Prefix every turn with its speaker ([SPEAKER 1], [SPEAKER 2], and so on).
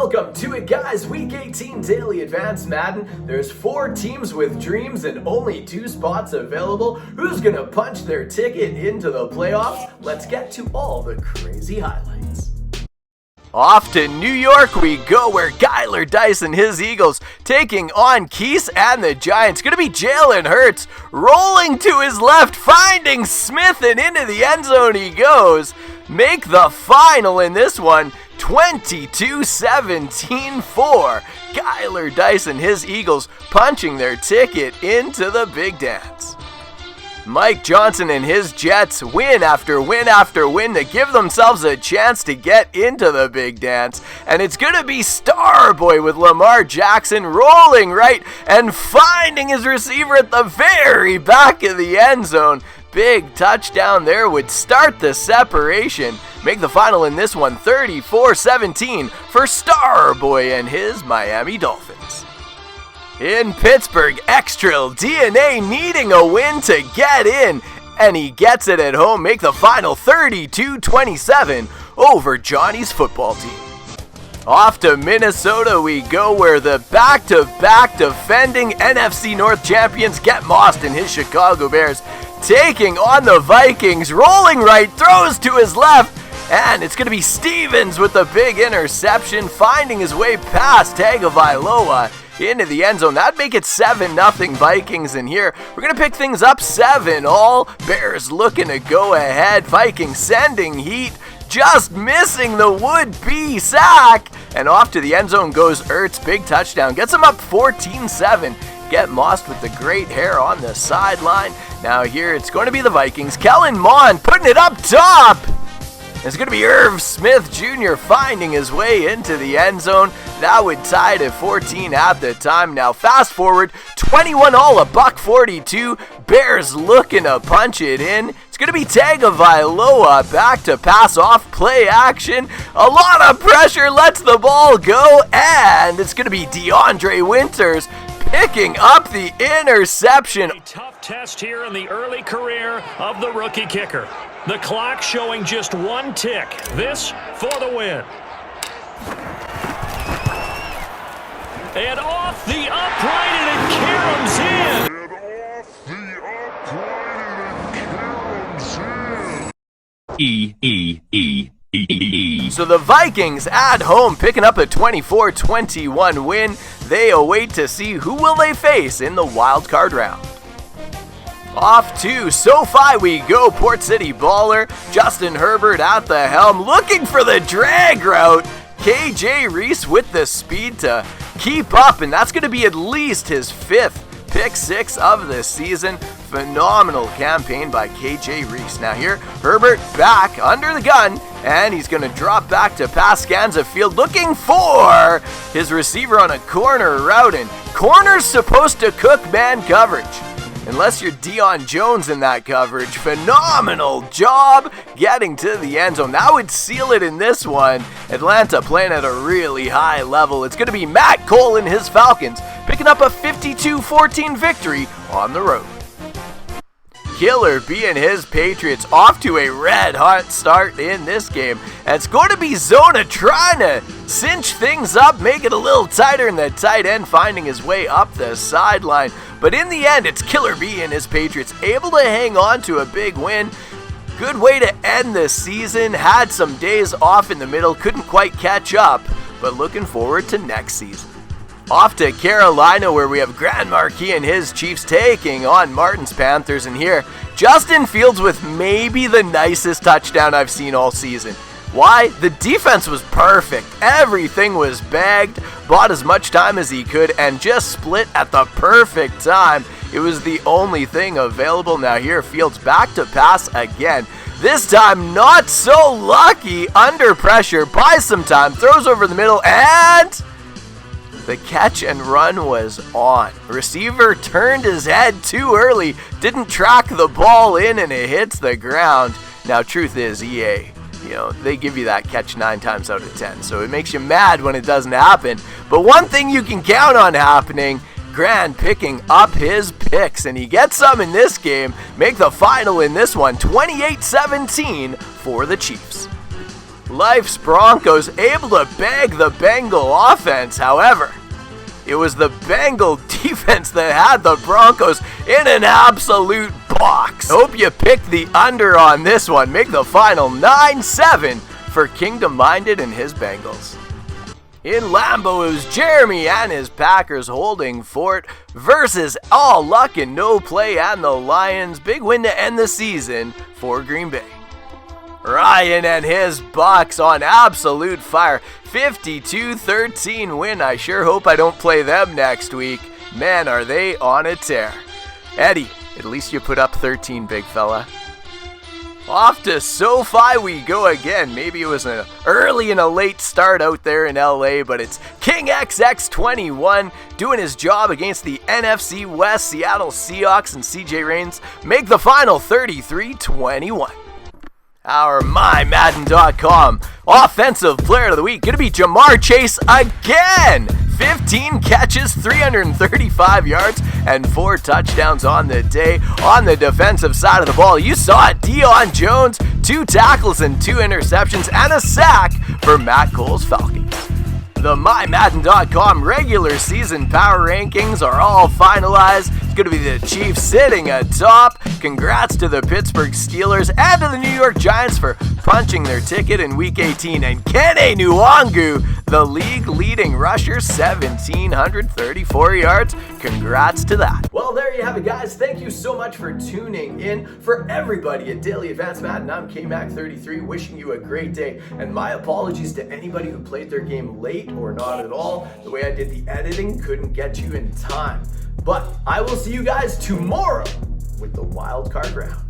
[SPEAKER 1] welcome to it, guys. Week 18 Daily Advanced Madden. There's 4 teams with dreams and only 2 spots available. Who's gonna punch their ticket into the playoffs? Let's get to all the crazy highlights. Off to New York we go, where Skylar Dice and his Eagles taking on Keese and the Giants. Gonna be Jalen Hurts rolling to his left, finding Smith, and into the end zone he goes. Make the final in this one 22-17-4. Skylar Dice and his Eagles punching their ticket into the big dance. Mike Johnson and his Jets win after win after win to give themselves a chance to get into the big dance. And it's going to be Starboy with Lamar Jackson rolling right and finding his receiver at the very back of the end zone. Big touchdown there would start the separation. Make the final in this one 34-17 for Starboy and his Miami Dolphins. In Pittsburgh, Extra DNA needing a win to get in, and he gets it at home. Make the final 32-27 over Johnny's football team. Off to Minnesota we go, where the back-to-back defending NFC North champions Get Mossed and his Chicago Bears taking on the Vikings. Rolling right, throws to his left, and it's going to be Stevens with the big interception, finding his way past Tagovailoa into the end zone. That'd make it 7-0 Vikings in here. We're going to pick things up 7-all. Bears looking to go ahead. Vikings sending heat, just missing the would-be sack. And off to the end zone goes Ertz. Big touchdown. Gets him up 14-7. Get Mossed with the great hair on the sideline. Now here it's going to be the Vikings. Kellen Mond putting it up top. It's going to be Irv Smith Jr. finding his way into the end zone. That would tie it at 14 at the time. Now fast forward, 21-all, $142. Bears looking to punch it in. It's going to be Tagovailoa back to pass off play action. A lot of pressure, lets the ball go, and it's going to be DeAndre Winters picking up the interception.
[SPEAKER 2] A tough test here in the early career of the rookie kicker. The clock showing just 1 tick. This for the win. And off the upright, and it caroms in.
[SPEAKER 1] So the Vikings at home picking up a 24-21 win. They await to see who will they face in the wild card round. Off to SoFi we go, Port City baller Justin Herbert at the helm, looking for the drag route. KJ Reese with the speed to keep up, and that's going to be at least his 5th pick 6 of the season. Phenomenal campaign by KJ Reese. Now here, Herbert back under the gun, and he's going to drop back to pass, scans the field, looking for his receiver on a corner route, and corner's supposed to cook man coverage. Unless you're Deion Jones in that coverage. Phenomenal job getting to the end zone. That would seal it in this one. Atlanta playing at a really high level. It's going to be Matt Cole and his Falcons picking up a 52-14 victory on the road. Killer B and his Patriots off to a red-hot start in this game. And it's going to be Zona trying to cinch things up, make it a little tighter, and the tight end finding his way up the sideline. But in the end, it's Killer B and his Patriots able to hang on to a big win. Good way to end the season. Had some days off in the middle, couldn't quite catch up, but looking forward to next season. Off to Carolina, where we have Grand Marquis and his Chiefs taking on Martin's Panthers. And here, Justin Fields with maybe the nicest touchdown I've seen all season. Why? The defense was perfect. Everything was bagged, bought as much time as he could, and just split at the perfect time. It was the only thing available. Now here, Fields back to pass again. This time, not so lucky. Under pressure, buys some time, throws over the middle, and the catch and run was on. Receiver turned his head too early, didn't track the ball in, and it hits the ground. Now, truth is, EA, they give you that catch 9 times out of 10, so it makes you mad when it doesn't happen. But one thing you can count on happening, Grand picking up his picks, and he gets some in this game. Make the final in this one 28-17 for the Chiefs. Life's Broncos able to bag the Bengal offense, however. It was the Bengal defense that had the Broncos in an absolute box. Hope you picked the under on this one. Make the final 9-7 for Kingdom Minded and his Bengals. In Lambeau, it was Jeremy and his Packers holding fort versus All Luck and No Play and the Lions. Big win to end the season for Green Bay. Ryan and his Bucks on absolute fire. 52-13 win. I sure hope I don't play them next week. Man, are they on a tear. Eddie, at least you put up 13, big fella. Off to SoFi we go again. Maybe it was an early and a late start out there in LA, but it's King XX21 doing his job against the NFC West Seattle Seahawks, and CJ Reigns make the final 33-21. Our MyMadden.com Offensive Player of the Week going to be Jamar Chase again. 15 catches, 335 yards, and 4 touchdowns on the day. On the defensive side of the ball, you saw it. Deion Jones, 2 tackles and 2 interceptions, and a sack for Matt Cole's Falcons. The MyMadden.com regular season power rankings are all finalized. It's going to be the Chiefs sitting atop. Congrats to the Pittsburgh Steelers and to the New York Giants for punching their ticket in Week 18. And Kene Nwangu, the league leading rusher, 1,734 yards. Congrats to that. Well, there you have it, guys. Thank you so much for tuning in. For everybody at Daily Advanced Madden, I'm KMac33, wishing you a great day. And my apologies to anybody who played their game late or not at all. The way I did the editing couldn't get you in time. But I will see you guys tomorrow with the wild card round.